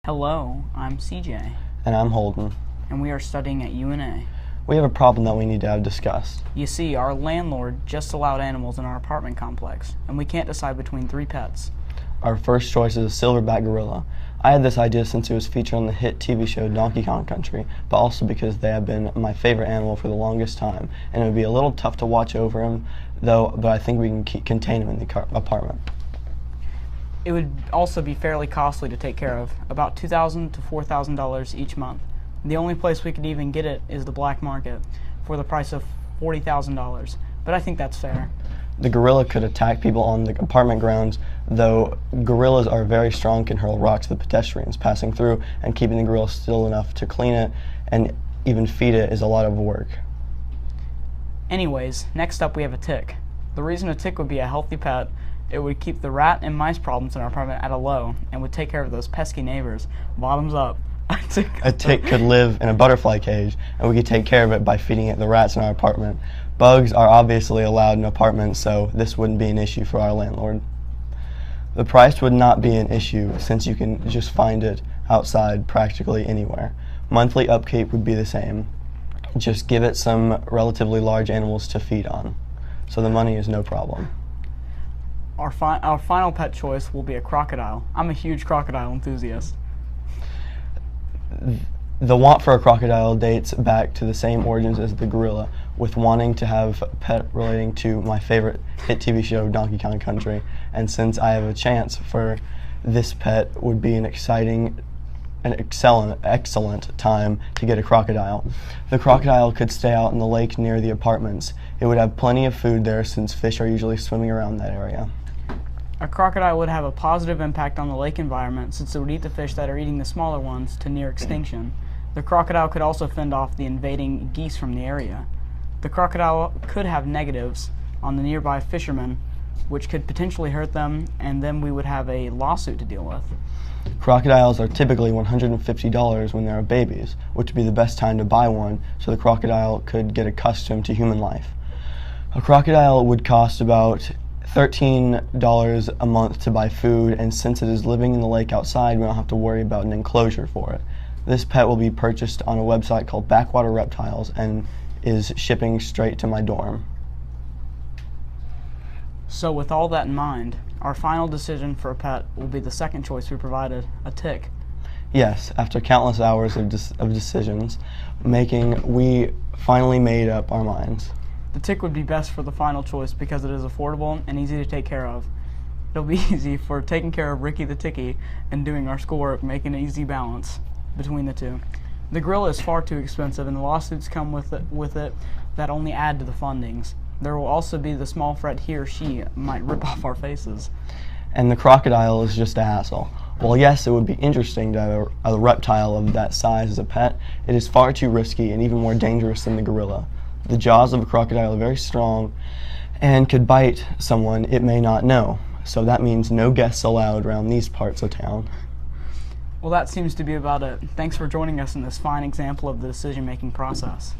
Hello, I'm CJ, And I'm Holden. and we are studying at UNA. We have a problem that we need to have discussed. You see, our landlord just allowed animals in our apartment complex, and we can't decide between 3 pets. Our first choice is a silverback gorilla. I had this idea since it was featured on the hit TV show Donkey Kong Country, but also because they have been my favorite animal for the longest time, and it would be a little tough to watch over him, but I think we can contain him in the apartment. It would also be fairly costly to take care of, about $2,000 to $4,000 each month. The only place we could even get it is the black market, for the price of $40,000, but I think that's fair. The gorilla could attack people on the apartment grounds, though gorillas are very strong, can hurl rocks at the pedestrians passing through, and keeping the gorilla still enough to clean it and even feed it is a lot of work. Anyways, next up we have a tick. The reason a tick would be a healthy pet, it would keep the rat and mice problems in our apartment at a low and would take care of those pesky neighbors. Bottoms up. A tick could live in a butterfly cage, and we could take care of it by feeding it the rats in our apartment. Bugs are obviously allowed in apartments, so this wouldn't be an issue for our landlord. The price would not be an issue since you can just find it outside practically anywhere. Monthly upkeep would be the same. Just give it some relatively large animals to feed on, so the money is no problem. Our final pet choice will be a crocodile. I'm a huge crocodile enthusiast. The want for a crocodile dates back to the same origins as the gorilla, with wanting to have a pet relating to my favorite hit TV show, Donkey Kong Country. And since I have a chance for this pet, would be an excellent time to get a crocodile. The crocodile could stay out in the lake near the apartments. It would have plenty of food there since fish are usually swimming around that area. A crocodile would have a positive impact on the lake environment since it would eat the fish that are eating the smaller ones to near extinction. The crocodile could also fend off the invading geese from the area. The crocodile could have negatives on the nearby fishermen, which could potentially hurt them, and then we would have a lawsuit to deal with. Crocodiles are typically $150 when they are babies, which would be the best time to buy one so the crocodile could get accustomed to human life. A crocodile would cost about $13 a month to buy food, and since it is living in the lake outside, we don't have to worry about an enclosure for it. This pet will be purchased on a website called Backwater Reptiles and is shipping straight to my dorm. So with all that in mind, our final decision for a pet will be the second choice we provided, a tick. Yes, after countless hours of decisions making, we finally made up our minds. The tick would be best for the final choice because it is affordable and easy to take care of. It'll be easy for taking care of Ricky the Ticky and doing our schoolwork, making an easy balance between the two. The gorilla is far too expensive, and the lawsuits come with it that only add to the fundings. There will also be the small threat he or she might rip off our faces. And the crocodile is just a hassle. While yes, it would be interesting to have a reptile of that size as a pet, it is far too risky and even more dangerous than the gorilla. The jaws of a crocodile are very strong and could bite someone it may not know, so that means no guests allowed around these parts of town. Well, that seems to be about it. Thanks for joining us in this fine example of the decision-making process.